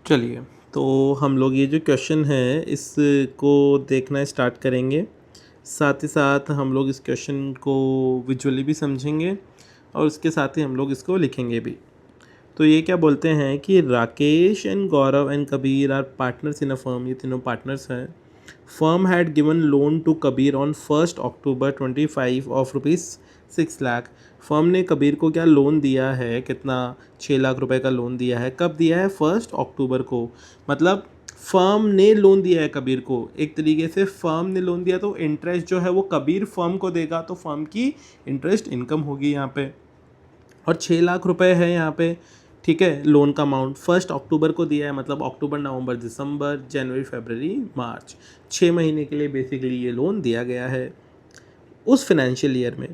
चलिए, तो हम लोग ये जो क्वेश्चन है इसको देखना स्टार्ट करेंगे। साथ ही साथ हम लोग इस क्वेश्चन को विजुअली भी समझेंगे और उसके साथ ही हम लोग इसको लिखेंगे भी। तो ये क्या बोलते हैं कि Rakesh and Gaurav and Kabir are partners in a firm. ये तीनों पार्टनर्स हैं। Firm had given loan to Kabir on 1 October 25 of ₹6 lakh. Firm ने कबीर को क्या लोन दिया है, कितना, 6 लाख रुपए का लोन दिया है। कब दिया है? 1 अक्टूबर को। मतलब फर्म ने लोन दिया है कबीर को। एक तरीके से फर्म ने लोन दिया तो इंटरेस्ट जो है वो कबीर फर्म को देगा, तो फर्म की इंटरेस्ट इनकम होगी यहाँ पे। और 6 लाख रुपए है यहाँ पे, ठीक है। लोन का अमाउंट 1 अक्टूबर को दिया है, मतलब अक्टूबर, नवंबर, दिसंबर, जनवरी, फरवरी, मार्च, 6 महीने के लिए बेसिकली ये लोन दिया गया है। उस फाइनेंशियल ईयर में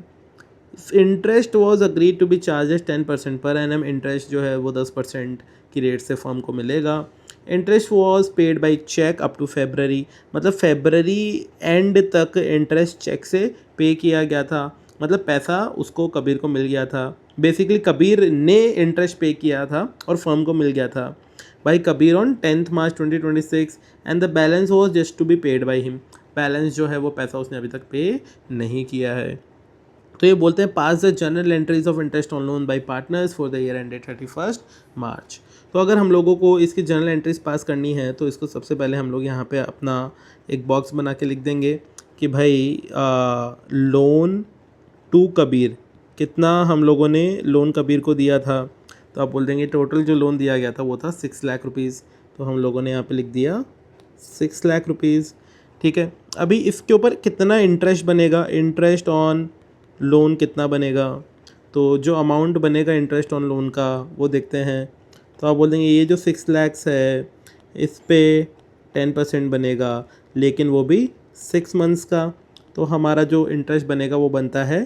interest was agreed to be charges 10% per annum. Interest जो है वो 10% की रेट से फर्म को मिलेगा। Interest was paid by cheque up to February, मतलब फेबररी एंड तक इंटरेस्ट चेक से पे किया गया था। मतलब पैसा उसको कबीर को मिल गया था। बेसिकली कबीर ने इंटरेस्ट पे किया था और फर्म को मिल गया था by Kabir on 10 March 2026 and the balance was just to be paid by him. Balance जो है वो पैसा उसने अभी तक पे नहीं किया है। तो ये बोलते हैं pass the general entries of interest on loan by partners for the year ended 31 March. तो अगर हम लोगों को इसकी जनरल एंट्रीज पास करनी है तो इसको सबसे पहले हम लोग यहाँ पे अपना एक बॉक्स बना के लिख देंगे कि भाई लोन टू कबीर, कितना हम लोगों ने लोन कबीर को दिया था। तो आप बोल देंगे टोटल जो लोन दिया गया था वो था 6 लाख रुपीज़। तो हम लोगों ने यहाँ पे लिख दिया 6 लाख रुपीज़, ठीक है। अभी इसके ऊपर कितना इंटरेस्ट बनेगा, इंटरेस्ट ऑन लोन कितना बनेगा, तो जो अमाउंट बनेगा इंटरेस्ट ऑन लोन का वो देखते हैं। तो आप बोल देंगे ये जो 6 लाख है इस पे 10% बनेगा, लेकिन वो भी 6 मंथ्स का। तो हमारा जो इंटरेस्ट बनेगा वो बनता है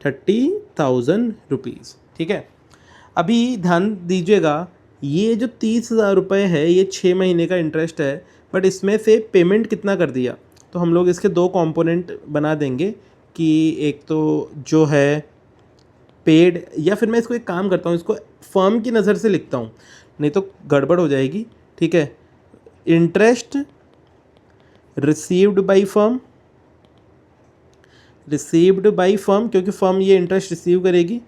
30,000 रुपीज़, ठीक है। अभी ध्यान दीजिएगा, ये जो 30,000 रुपये है ये 6 महीने का इंटरेस्ट है, बट इसमें से पेमेंट कितना कर दिया। तो हम लोग इसके दो कंपोनेंट बना देंगे कि एक तो जो है पेड, या फिर मैं इसको एक काम करता हूँ, इसको फर्म की नज़र से लिखता हूँ, नहीं तो गड़बड़ हो जाएगी, ठीक है। Interest received by firm, received by firm, क्योंकि फर्म ये इंटरेस्ट रिसीव करेगी,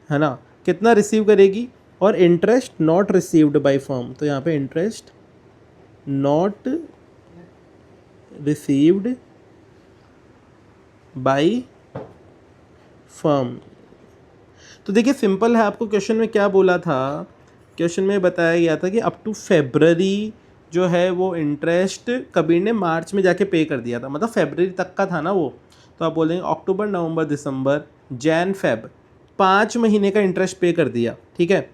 है ना। कितना रिसीव करेगी, और interest not received by firm. तो यहाँ पे interest not received by firm. तो देखिए सिंपल है, आपको क्वेश्चन में क्या बोला था, क्वेश्चन में बताया गया था कि अप टू फेबररी जो है वो इंटरेस्ट कबीर ने मार्च में जाके पे कर दिया था, मतलब फेबररी तक का था ना वो। तो आप बोलेंगे अक्टूबर, नवंबर, दिसंबर, जैन, फेब, 5 महीने का इंटरेस्ट पे कर दिया, ठीक है।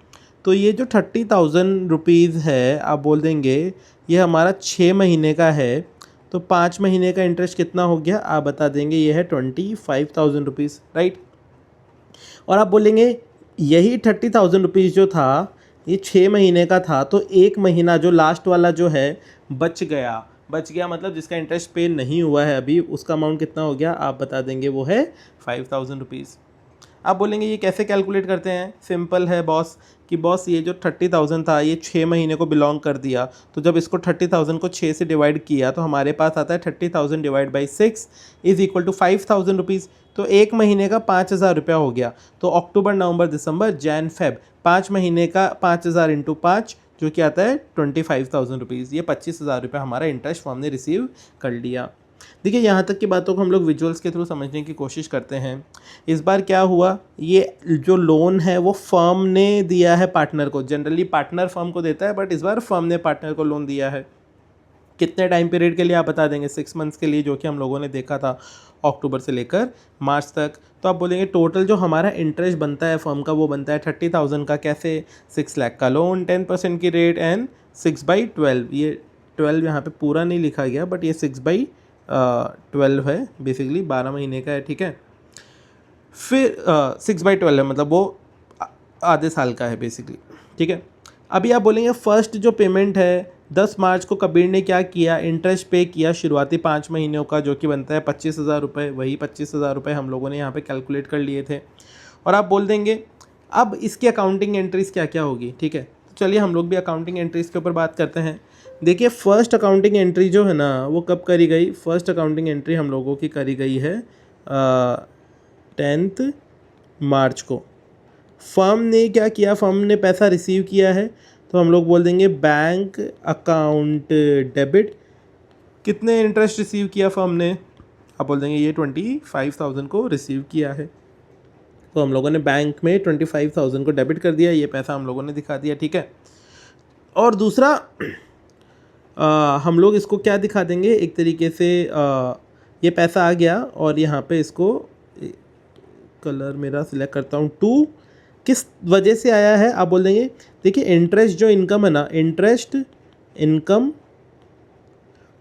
तो ये जो 30,000 रुपीज़ है आप बोल देंगे ये हमारा 6 महीने का है, तो 5 महीने का इंटरेस्ट कितना हो गया आप बता देंगे, ये है 25,000 रुपीज़, राइट। और आप बोलेंगे यही 30,000 रुपीज़ जो था ये 6 महीने का था, तो 1 महीना जो लास्ट वाला जो है बच गया, बच गया मतलब जिसका इंटरेस्ट पे नहीं हुआ है अभी, उसका अमाउंट कितना हो गया आप बता देंगे, वो है 5,000 रुपीज़। आप बोलेंगे ये कैसे कैलकुलेट करते हैं, सिंपल है बॉस, कि बॉस ये जो 30,000 था ये 6 महीने को बिलोंग कर दिया, तो जब इसको 30,000 को 6 से डिवाइड किया तो हमारे पास आता है 30,000 divide by 6 is equal to 5,000 rupees. तो 1 महीने का 5,000 रुपया हो गया। तो अक्टूबर, नवंबर, दिसंबर, जैन, फेब, 5 महीने का 5,000 इंटू 5 जो कि आता है 25,000 रुपीज़। ये 25,000 रुपये हमारा इंटरेस्ट फॉर्म ने रिसीव कर लिया। देखिए यहाँ तक की बातों को हम लोग विजुअल्स के थ्रू समझने की कोशिश करते हैं। इस बार क्या हुआ, ये जो लोन है वो फर्म ने दिया है पार्टनर को। जनरली पार्टनर फर्म को देता है, बट इस बार फर्म ने पार्टनर को लोन दिया है। कितने टाइम पीरियड के लिए आप बता देंगे, 6 मंथ्स के लिए, जो कि हम लोगों ने देखा था अक्टूबर से लेकर मार्च तक। तो आप बोलेंगे टोटल जो हमारा इंटरेस्ट बनता है फर्म का वो बनता है 30,000 का। कैसे, 6 लाख का लोन, 10% की रेट एंड 6/12। ये 12 यहाँ पे पूरा नहीं लिखा गया, बट ये 6/12 है, बेसिकली 12 महीने का है, ठीक है। फिर 6/12 है, मतलब वो आधे साल का है बेसिकली, ठीक है। अभी आप बोलेंगे फर्स्ट जो पेमेंट है 10 मार्च को कबीर ने क्या किया, इंटरेस्ट पे किया शुरुआती 5 महीनों का, जो कि बनता है 25,000 रुपये। वही 25,000 रुपये हम लोगों ने यहाँ पे कैलकुलेट कर लिए थे। और आप बोल देंगे अब इसकी अकाउंटिंग एंट्रीज क्या क्या होगी, ठीक है। चलिए हम लोग भी अकाउंटिंग एंट्रीज के ऊपर बात करते हैं। देखिए फर्स्ट अकाउंटिंग एंट्री जो है ना वो कब करी गई, फर्स्ट अकाउंटिंग एंट्री हम लोगों की करी गई है 10 मार्च को। फर्म ने क्या किया, फर्म ने पैसा रिसीव किया है, तो हम लोग बोल देंगे बैंक अकाउंट डेबिट। कितने इंटरेस्ट रिसीव किया फर्म ने, आप बोल देंगे ये 25,000 को रिसीव किया है, तो हम लोगों ने बैंक में 25,000 को डेबिट कर दिया, ये पैसा हम लोगों ने दिखा दिया, ठीक है। और दूसरा हम लोग इसको क्या दिखा देंगे, एक तरीके से ये पैसा आ गया और यहाँ पे इसको कलर मेरा सिलेक्ट करता हूँ, 2 किस वजह से आया है, आप बोल देंगे देखिए इंटरेस्ट जो इनकम है ना, इंटरेस्ट इनकम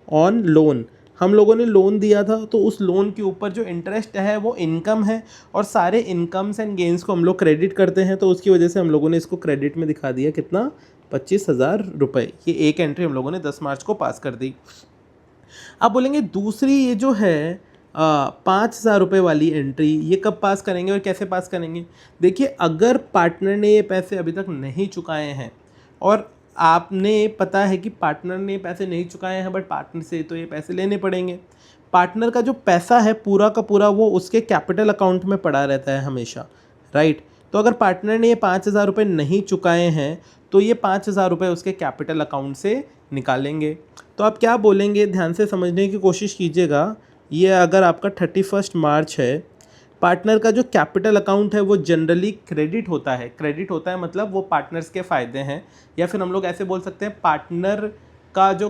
ऑन लोन, हम लोगों ने लोन दिया था तो उस लोन के ऊपर जो इंटरेस्ट है वो इनकम है, और सारे इनकम्स एंड गेंस को हम लोग क्रेडिट करते हैं, तो उसकी वजह से हम लोगों ने इसको क्रेडिट में दिखा दिया, कितना 25,000 रुपये। ये एक एंट्री हम लोगों ने 10 मार्च को पास कर दी। आप बोलेंगे दूसरी ये जो है 5,000 रुपये वाली एंट्री, ये कब पास करेंगे और कैसे पास करेंगे। देखिए अगर पार्टनर ने ये पैसे अभी तक नहीं चुकाए हैं और आपने पता है कि पार्टनर ने पैसे नहीं चुकाए हैं, बट पार्टनर से तो ये पैसे लेने पड़ेंगे, पार्टनर का जो पैसा है पूरा का पूरा वो उसके कैपिटल अकाउंट में पड़ा रहता है हमेशा, राइट। तो अगर पार्टनर ने ये 5,000 रुपये नहीं चुकाए हैं तो ये 5,000 रुपये उसके कैपिटल अकाउंट से निकालेंगे। तो आप क्या बोलेंगे, ध्यान से समझने की कोशिश कीजिएगा। ये अगर आपका 31 मार्च है, पार्टनर का जो कैपिटल अकाउंट है वो जनरली क्रेडिट होता है, क्रेडिट होता है मतलब वो पार्टनर्स के फ़ायदे हैं, या फिर हम लोग ऐसे बोल सकते हैं पार्टनर का जो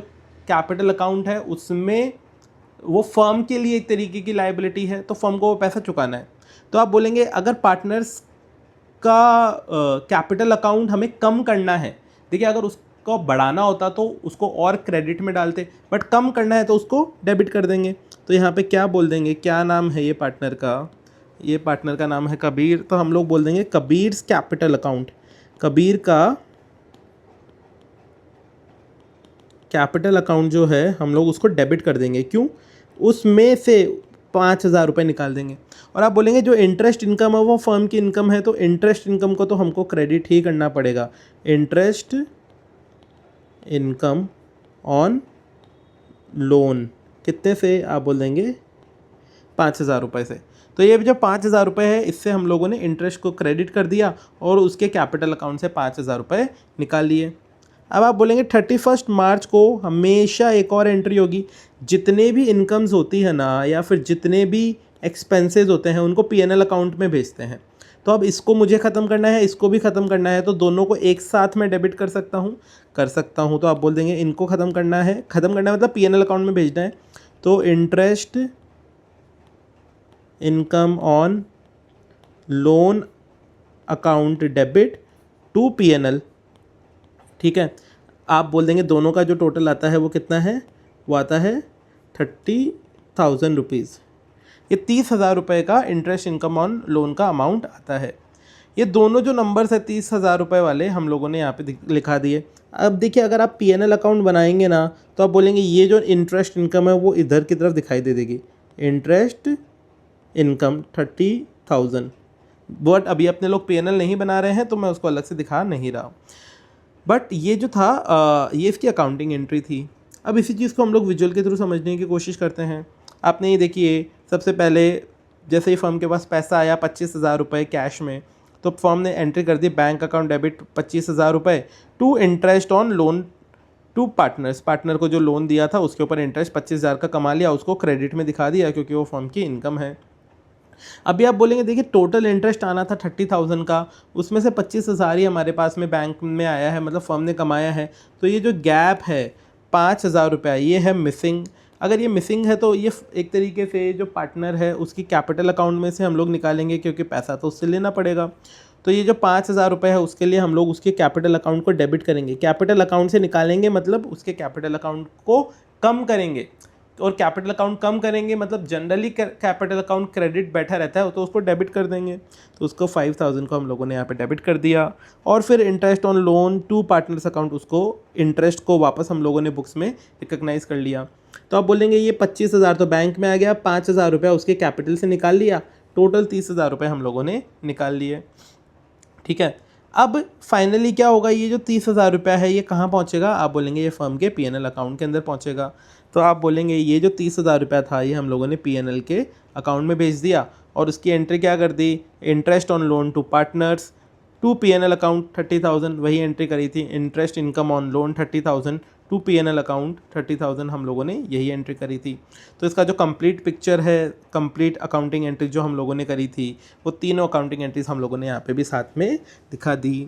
कैपिटल अकाउंट है उसमें वो फर्म के लिए एक तरीके की लायबिलिटी है, तो फर्म को वो पैसा चुकाना है। तो आप बोलेंगे अगर पार्टनर्स का कैपिटल अकाउंट हमें कम करना है, देखिए अगर उसको बढ़ाना होता तो उसको और क्रेडिट में डालते, बट कम करना है तो उसको डेबिट कर देंगे। तो यहाँ पे क्या बोल देंगे, क्या नाम है ये पार्टनर का, ये पार्टनर का नाम है कबीर, तो हम लोग बोल देंगे कबीर्स कैपिटल अकाउंट, कबीर का कैपिटल अकाउंट जो है हम लोग उसको डेबिट कर देंगे, क्यों, उसमें से 5,000 रुपये निकाल देंगे। और आप बोलेंगे जो इंटरेस्ट इनकम है वो फर्म की इनकम है, तो इंटरेस्ट इनकम को तो हमको क्रेडिट ही करना पड़ेगा, इंटरेस्ट इनकम ऑन लोन, कितने से, आप बोल देंगे 5,000 रुपये से। तो ये जो 5,000 रुपये है इससे हम लोगों ने इंटरेस्ट को क्रेडिट कर दिया और उसके कैपिटल अकाउंट से 5,000 रुपये निकाल लिए। अब आप बोलेंगे 31 मार्च को हमेशा एक और एंट्री होगी, जितने भी इनकम्स होती है ना या फिर जितने भी एक्सपेंसेस होते हैं उनको पीएनएल अकाउंट में भेजते हैं। तो अब इसको मुझे ख़त्म करना है, इसको भी ख़त्म करना है, तो दोनों को एक साथ में डेबिट कर सकता हूँ। तो आप बोल देंगे इनको ख़त्म करना है मतलब पीएनएल अकाउंट में भेजना है, तो interest income on loan account debit to PNL, ठीक है। आप बोल देंगे दोनों का जो टोटल आता है वो कितना है, वो आता है 30,000 रुपीज़। ये 30,000 रुपये का इंटरेस्ट इनकम ऑन लोन का अमाउंट आता है। ये दोनों जो नंबर्स है 30,000 रुपये वाले हम लोगों ने यहाँ पे लिखा दिए। अब देखिए अगर आप पीएनएल अकाउंट बनाएंगे ना तो आप बोलेंगे ये जो इंटरेस्ट इनकम है वो इधर की तरफ दिखाई दे देगी, इंटरेस्ट इनकम 30,000, बट अभी अपने लोग पीएनएल नहीं बना रहे हैं तो मैं उसको अलग से दिखा नहीं रहा हूँ। बट ये जो था ये इसकी अकाउंटिंग एंट्री थी। अब इसी चीज़ को हम लोग विजुअल के थ्रू समझने की कोशिश करते हैं। आपने ये देखिए सबसे पहले जैसे ही फर्म के पास पैसा आया 25,000 रुपये कैश में, तो फर्म ने एंट्री कर दी बैंक अकाउंट डेबिट 25,000 रुपये to interest on loan to partners, partner को जो लोन दिया था उसके ऊपर इंटरेस्ट 25,000 का कमा लिया, उसको क्रेडिट में दिखा दिया क्योंकि वो फर्म की इनकम है। अभी आप बोलेंगे देखिए टोटल इंटरेस्ट आना था 30,000 का, उसमें से 25,000 ही हमारे पास में बैंक में आया है, मतलब फर्म ने कमाया है, तो ये जो गैप है 5,000 रुपये ये है मिसिंग। अगर ये मिसिंग है तो ये एक तरीके से जो पार्टनर है उसकी कैपिटल अकाउंट में से हम लोग निकालेंगे क्योंकि पैसा तो उससे लेना पड़ेगा। तो ये जो 5,000 रुपये है उसके लिए हम लोग उसके कैपिटल अकाउंट को डेबिट करेंगे, कैपिटल अकाउंट से निकालेंगे मतलब उसके कैपिटल अकाउंट को कम करेंगे, और कैपिटल अकाउंट कम करेंगे मतलब जनरली कैपिटल अकाउंट क्रेडिट बैठा रहता है तो उसको डेबिट कर देंगे। तो उसको 5,000 को हम लोगों ने यहाँ पे डेबिट कर दिया, और फिर interest on loan to partners account, उसको इंटरेस्ट को वापस हम लोगों ने बुक्स में रिकग्नाइज कर लिया। तो आप बोलेंगे ये 25,000 तो बैंक में आ गया, 5,000 रुपये उसके कैपिटल से निकाल लिया, टोटल 30,000 रुपये हम लोगों ने निकाल लिए, ठीक है। अब फाइनली क्या होगा, ये जो 30,000 रुपया है ये कहाँ पहुँचेगा, आप बोलेंगे ये फर्म के P&L अकाउंट के अंदर पहुँचेगा। तो आप बोलेंगे ये जो 30,000 रुपया था ये हम लोगों ने P&L के अकाउंट में भेज दिया और उसकी एंट्री क्या कर दी, interest on loan to partners to P&L account 30,000, वही एंट्री करी थी। Interest income on loan 30,000 to P&L account 30,000 हम लोगों ने यही एंट्री करी थी। तो इसका जो कंप्लीट पिक्चर है, कंप्लीट अकाउंटिंग एंट्री जो हम लोगों ने करी थी, वो तीनों अकाउंटिंग एंट्रीज हम लोगों ने यहाँ पे भी साथ में दिखा दी।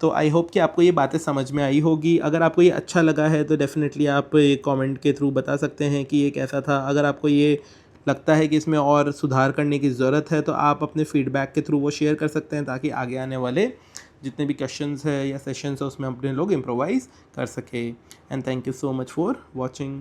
तो आई होप कि आपको ये बातें समझ में आई होगी। अगर आपको ये अच्छा लगा है तो डेफ़िनेटली आप कमेंट के थ्रू बता सकते हैं कि ये कैसा था। अगर आपको ये लगता है कि इसमें और सुधार करने की ज़रूरत है तो आप अपने फीडबैक के थ्रू वो शेयर कर सकते हैं, ताकि आगे आने वाले जितने भी क्वेश्चंस है या सेशंस है उसमें अपने लोग इम्प्रोवाइज़ कर सके। And thank you so much for watching.